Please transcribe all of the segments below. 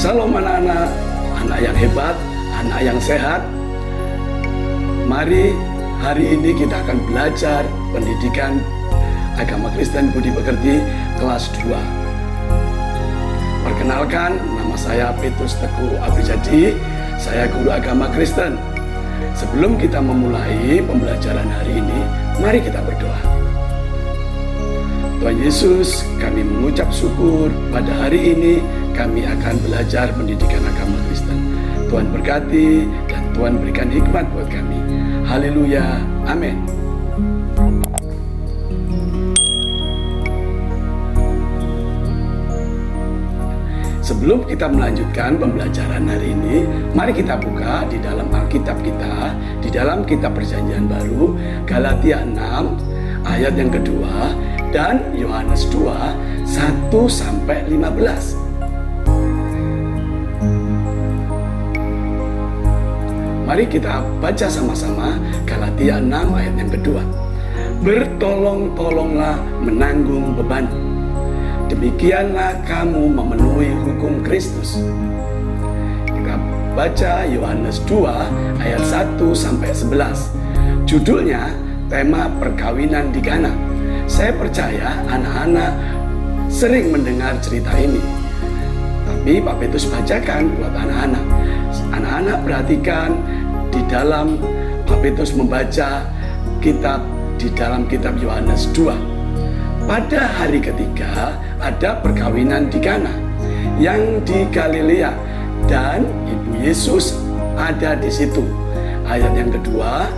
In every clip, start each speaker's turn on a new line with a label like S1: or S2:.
S1: Salam anak-anak, anak yang hebat, anak yang sehat. Mari hari ini kita akan belajar pendidikan agama Kristen Budi Pekerti kelas 2. Perkenalkan, nama saya Petrus Teguh Abrijadi, saya guru agama Kristen. Sebelum kita memulai pembelajaran hari ini, mari kita berdoa. Tuhan Yesus, kami mengucap syukur pada hari ini kami akan belajar pendidikan agama Kristen. Tuhan berkati dan Tuhan berikan hikmat buat kami. Haleluya, amin. Sebelum kita melanjutkan pembelajaran hari ini, mari kita buka di dalam Alkitab kita, di dalam kitab Perjanjian Baru, Galatia 6 ayat yang kedua dan Yohanes 2 1-15. Mari kita baca sama-sama Galatia 6 ayat yang kedua. Bertolong-tolonglah menanggung beban. Demikianlah kamu memenuhi hukum Kristus. Kita baca Yohanes 2 ayat 1-11. Judulnya tema perkawinan di Kana. Saya percaya anak-anak sering mendengar cerita ini. Tapi Pak Petrus bacakan buat anak-anak. Anak-anak perhatikan di dalam Pak Petrus membaca kitab di dalam kitab Yohanes 2. Pada hari ketiga ada perkawinan di Kana yang di Galilea dan Ibu Yesus ada di situ. Ayat yang kedua,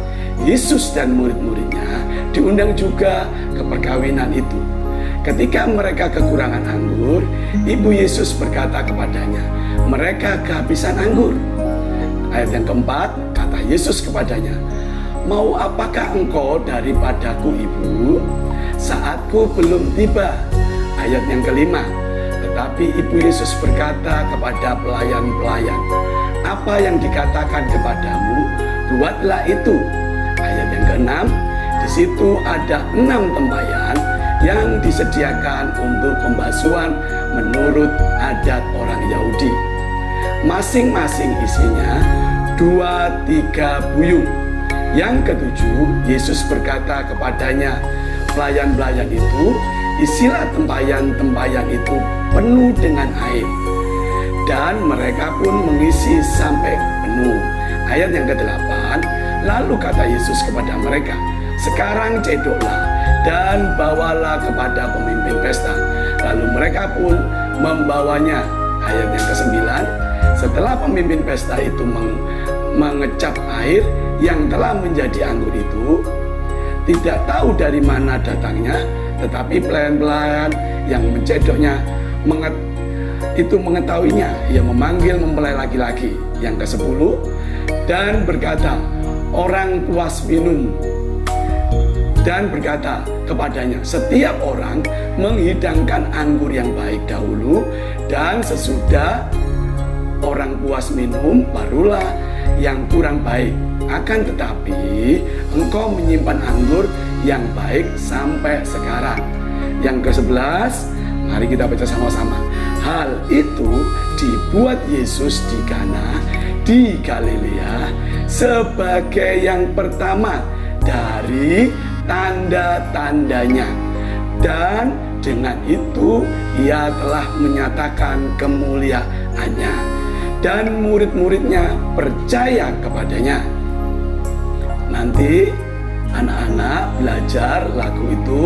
S1: Yesus dan murid-muridnya diundang juga ke perkawinan itu. Ketika mereka kekurangan anggur, Ibu Yesus berkata kepadanya, mereka kehabisan anggur. Ayat yang keempat, kata Yesus kepadanya, mau apakah engkau daripadaku, Ibu? Saatku belum tiba. Ayat yang kelima, tetapi Ibu Yesus berkata kepada pelayan-pelayan, apa yang dikatakan kepadamu, buatlah itu. Ayat yang keenam, di situ ada 6 tempayan yang disediakan untuk pembasuhan menurut adat orang Yahudi. Masing-masing isinya 2-3 buyung. Yang ketujuh, Yesus berkata kepadanya, pelayan-pelayan itu, isilah tempayan-tempayan itu penuh dengan air. Dan mereka pun mengisi sampai penuh. Ayat yang ke-8, lalu kata Yesus kepada mereka, sekarang cedoklah dan bawalah kepada pemimpin pesta. Lalu mereka pun membawanya. Ayat yang ke-9, setelah pemimpin pesta itu mengecap air yang telah menjadi anggur itu, tidak tahu dari mana datangnya, tetapi pelayan-pelayan yang mencedoknya itu mengetahuinya. Ia memanggil mempelai laki-laki yang ke-10 dan berkata, orang puas minum, dan berkata kepadanya, setiap orang menghidangkan anggur yang baik dahulu, dan sesudah orang puas minum, barulah yang kurang baik. Akan tetapi engkau menyimpan anggur yang baik sampai sekarang. Yang ke-11, mari kita baca sama-sama. Hal itu dibuat Yesus di Kana di Galilea sebagai yang pertama dari tanda-tandanya, dan dengan itu ia telah menyatakan kemuliaannya, dan murid-muridnya percaya kepadanya. Nanti anak-anak belajar lagu itu.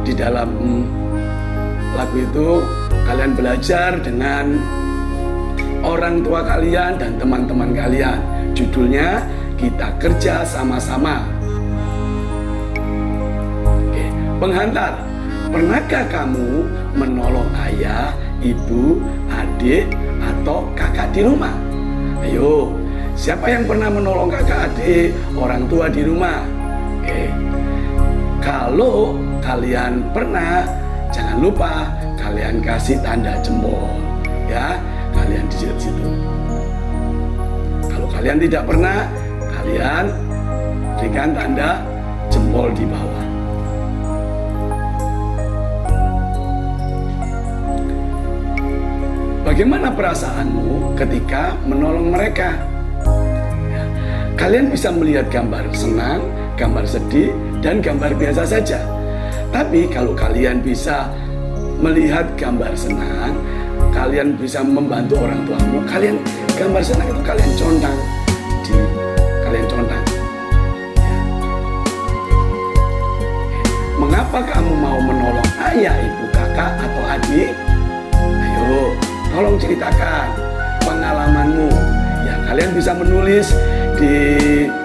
S1: Di dalam lagu itu kalian belajar dengan orang tua kalian dan teman-teman kalian. Judulnya Kita Kerja Sama-sama. Oke, penghantar, pernahkah kamu menolong ayah, ibu, adik, atau kakak di rumah? Ayo, siapa yang pernah menolong kakak, adik, orang tua di rumah? Oke, kalau kalian pernah, jangan lupa kalian kasih tanda jempol, ya. Kalian di situ. Kalau kalian tidak pernah, kalian berikan tanda jempol di bawah. Bagaimana perasaanmu ketika menolong mereka? Ya, kalian bisa melihat gambar senang, gambar sedih, dan gambar biasa saja. Tapi kalau kalian bisa melihat gambar senang, kalian bisa membantu orang tuamu, kalian gambar senang itu kalian condang, kalian condang. Mengapa kamu mau menolong ayah, ibu, kakak, atau adik? Ayo, tolong ceritakan pengalamanmu. Ya, kalian bisa menulis di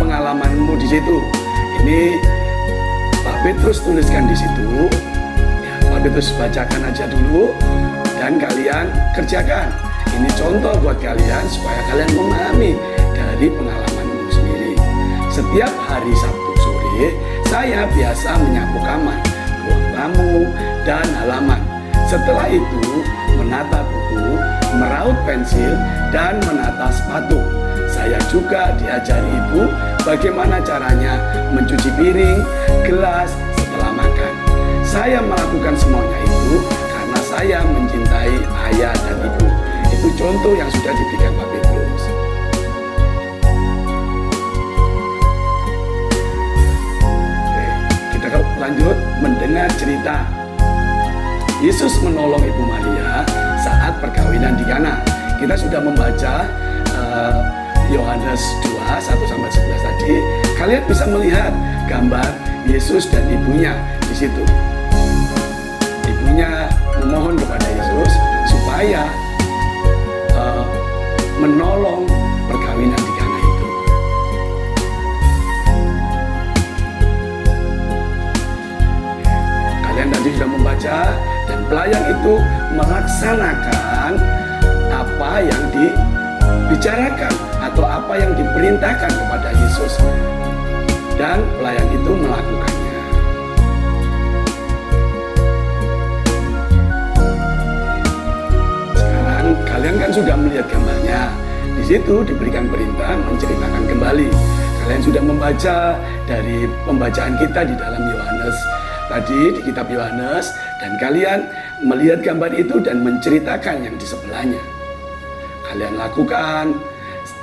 S1: pengalamanmu di situ. Ini Pak Petrus tuliskan di situ. Ya, Pak Petrus bacakan aja dulu dan kalian kerjakan. Ini contoh buat kalian supaya kalian memahami dari pengalamanmu sendiri. Setiap hari Sabtu sore, saya biasa menyapu kamar, ruang tamu, dan halaman. Setelah itu, menata buku, meraut pensil, dan menata sepatu. Saya juga diajari ibu bagaimana caranya mencuci piring, gelas setelah makan. Saya melakukan semuanya itu karena saya mencintai ayah dan ibu. Itu contoh yang sudah diberikan Pak Petrus. Oke, kita lanjut mendengar cerita. Yesus menolong Ibu Maria saat perkawinan di Kana. Kita sudah membaca Yohanes 2:1-11 tadi. Kalian bisa melihat gambar Yesus dan ibunya di situ. Ibunya memohon kepada Yesus supaya menolong perkawinan di Kana itu. Kalian tadi sudah membaca, dan pelayan itu melaksanakan apa yang dibicarakan atau apa yang diperintahkan kepada Yesus, dan pelayan itu melakukannya. Sekarang kalian kan sudah melihat gambarnya. Di situ diberikan perintah menceritakan kembali. Kalian sudah membaca dari pembacaan kita di dalam Yohanes tadi, di kitab Yohanes, dan kalian melihat gambar itu dan menceritakan yang di sebelahnya. Kalian lakukan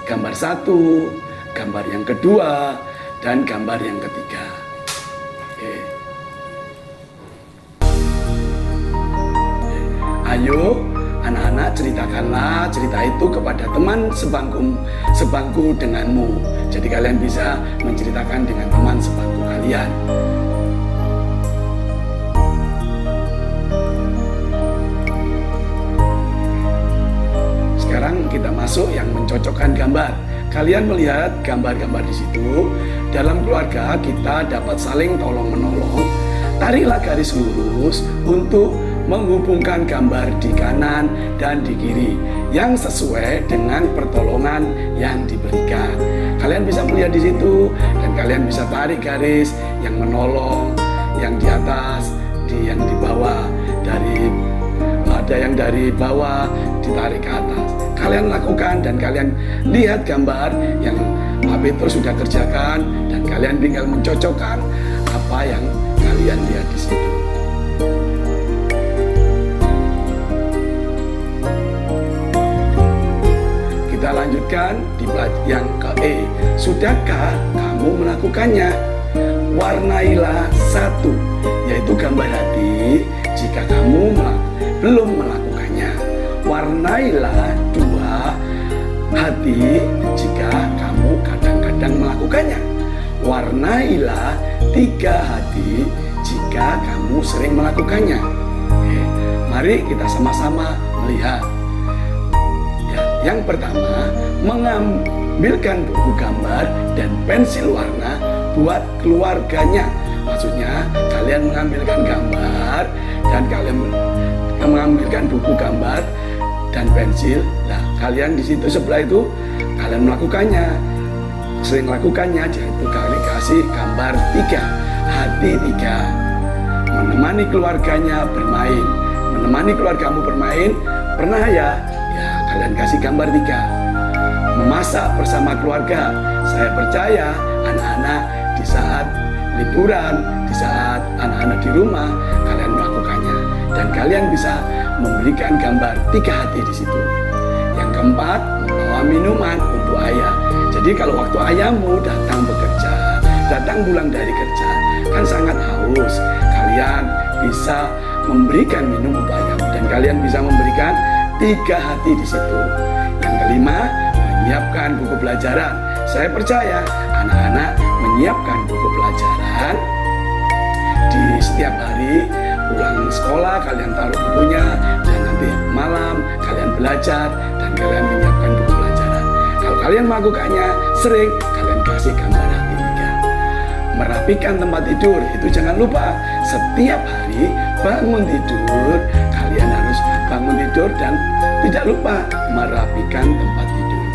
S1: gambar 1, gambar yang kedua, dan gambar yang ketiga. Oke. Ayo anak-anak, ceritakanlah cerita itu kepada teman sebangku denganmu. Jadi kalian bisa menceritakan dengan teman sebangku kalian. Sekarang kita masuk yang mencocokkan gambar. Kalian melihat gambar-gambar di situ. Dalam keluarga kita dapat saling tolong-menolong. Tariklah garis lurus untuk menghubungkan gambar di kanan dan di kiri yang sesuai dengan pertolongan yang diberikan. Kalian bisa melihat di situ dan kalian bisa tarik garis yang menolong, yang di atas, yang di bawah, ada yang dari bawah ditarik ke atas. Kalian lakukan dan kalian lihat gambar yang Pak Petrus sudah kerjakan, dan kalian tinggal mencocokkan apa yang kalian lihat di situ. Kita lanjutkan di yang ke E. Sudahkah kamu melakukannya? Warnailah 1, yaitu gambar hati jika kamu belum melakukannya. Warnailah 2, hati jika kamu kadang-kadang melakukannya. Warnailah 3, hati jika kamu sering melakukannya. Oke, mari kita sama-sama melihat. Yang pertama, mengambilkan buku gambar dan pensil warna buat keluarganya. Maksudnya kalian mengambilkan gambar dan kalian mengambilkan buku gambar dan pensil. Nah, kalian di situ sebelah itu kalian melakukannya, sering lakukannya. Jadi kalian kasih gambar 3, hati 3. Menemani keluarganya bermain. Menemani keluargamu bermain, pernah ya? Ya, kalian kasih gambar 3. Memasak bersama keluarga. Saya percaya anak-anak di saat liburan, di saat anak-anak di rumah, kalian melakukannya. Dan kalian bisa memberikan gambar 3 hati di situ. Yang keempat, membawa minuman untuk ayah. Jadi kalau waktu ayahmu datang bekerja, datang pulang dari kerja, kan sangat haus, kalian bisa memberikan minum untuk ayahmu, dan kalian bisa memberikan 3 hati di situ. Yang kelima, menyiapkan buku pelajaran. Saya percaya anak-anak menyiapkan buku pelajaran di setiap hari pulang sekolah, kalian taruh bukunya, dan nanti malam kalian belajar dan kalian menyiapkan buku pelajaran. Kalau kalian melakukannya sering, kalian kasih gambar hati 3. Merapikan tempat tidur, itu jangan lupa. Setiap hari bangun tidur, kalian harus bangun tidur dan tidak lupa merapikan tempat tidur.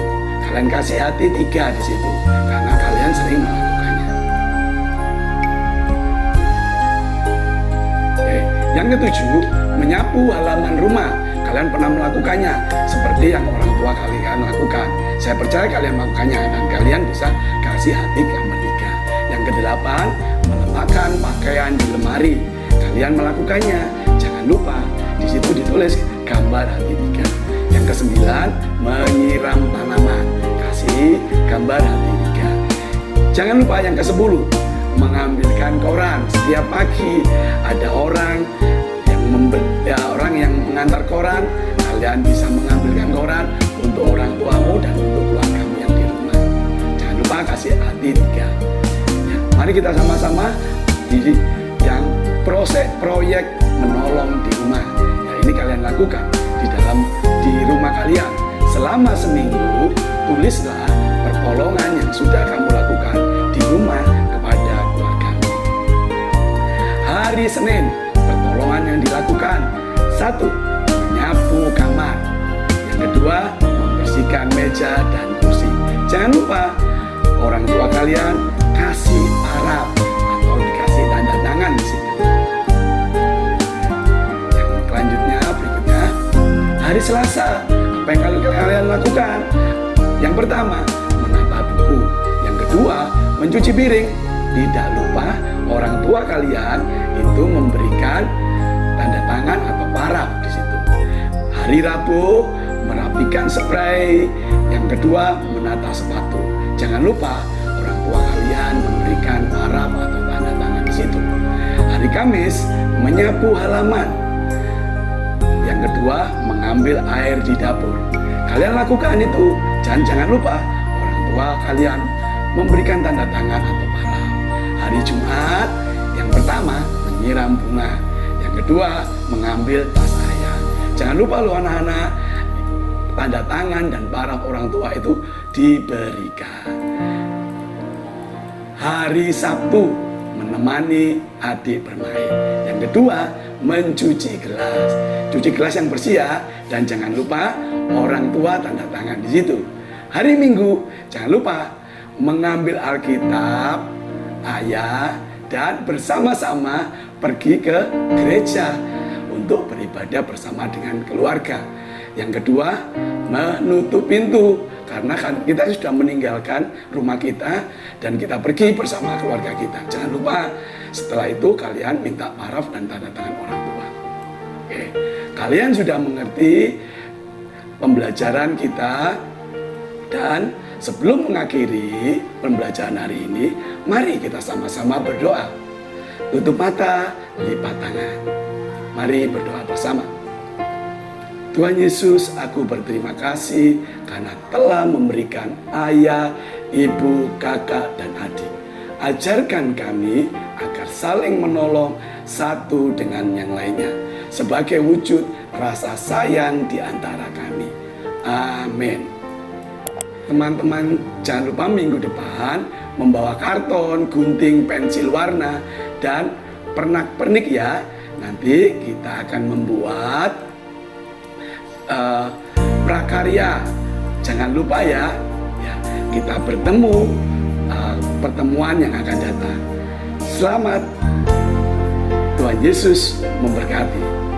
S1: Kalian kasih hati 3 di situ, karena kalian sering melakukannya. Yang ketujuh, menyapu halaman rumah. Kalian pernah melakukannya seperti yang orang tua kalian lakukan. Saya percaya kalian melakukannya dan kalian bisa kasih hati gambar 3. Yang kedelapan, meletakkan pakaian di lemari. Kalian melakukannya, jangan lupa di situ ditulis gambar hati 3. Yang kesembilan, menyiram tanaman. Kasih gambar hati 3. Jangan lupa yang ke-10, mengambilkan koran. Setiap pagi ada orang yang mengantar koran. Kalian bisa mengambilkan koran untuk orang tuamu dan untuk keluargamu yang di rumah. Jangan lupa kasih hati 3. Ya, mari kita sama-sama di yang proyek menolong di rumah. Ya, ini kalian lakukan di rumah kalian selama seminggu. Tulislah pertolongan yang sudah kamu lakukan di rumah kepada keluargamu. Hari Senin, pertolongan yang dilakukan: 1. Menyapu kamar. Yang kedua, membersihkan meja dan kursi. Jangan lupa orang tua kalian kasih paraf atau dikasih tanda tangan di situ. Yang selanjutnya, berikutnya, hari Selasa, apa yang kalian lakukan? Yang pertama, menata buku. Yang kedua, mencuci piring. Tidak lupa orang tua kalian itu memberikan tanda tangan atau paraf di situ. Hari Rabu, merapikan spray. Yang kedua, menata sepatu. Jangan lupa orang tua kalian memberikan paraf atau tanda tangan di situ. Hari Kamis, menyapu halaman. Yang kedua, mengambil air di dapur. Kalian lakukan itu. Jangan lupa orang tua kalian memberikan tanda tangan atau paraf. Hari Jumat, yang pertama, menyiram bunga. Yang kedua, mengambil tas ayah. Jangan lupa loh anak-anak, tanda tangan dan paraf orang tua itu diberikan. Hari Sabtu, menemani adik bermain. Yang kedua, mencuci gelas. Cuci gelas yang bersih ya, dan jangan lupa orang tua tanda tangan di situ. Hari Minggu, jangan lupa mengambil Alkitab ayah dan bersama-sama pergi ke gereja untuk beribadah bersama dengan keluarga. Yang kedua, menutup pintu, karena kan kita sudah meninggalkan rumah kita dan kita pergi bersama keluarga kita. Jangan lupa setelah itu kalian minta paraf dan tanda tangan orang tua. Oke, kalian sudah mengerti pembelajaran kita, dan sebelum mengakhiri pembelajaran hari ini, mari kita sama-sama berdoa. Tutup mata, lipat tangan. Mari berdoa bersama. Tuhan Yesus, aku berterima kasih karena telah memberikan ayah, ibu, kakak, dan adik. Ajarkan kami agar saling menolong satu dengan yang lainnya sebagai wujud rasa sayang di antara kami. Amin. Teman-teman, jangan lupa minggu depan membawa karton, gunting, pensil warna, dan pernak-pernik ya. Nanti kita akan membuat prakarya. Jangan lupa ya, kita bertemu pertemuan yang akan datang. Selamat, Tuhan Yesus memberkati.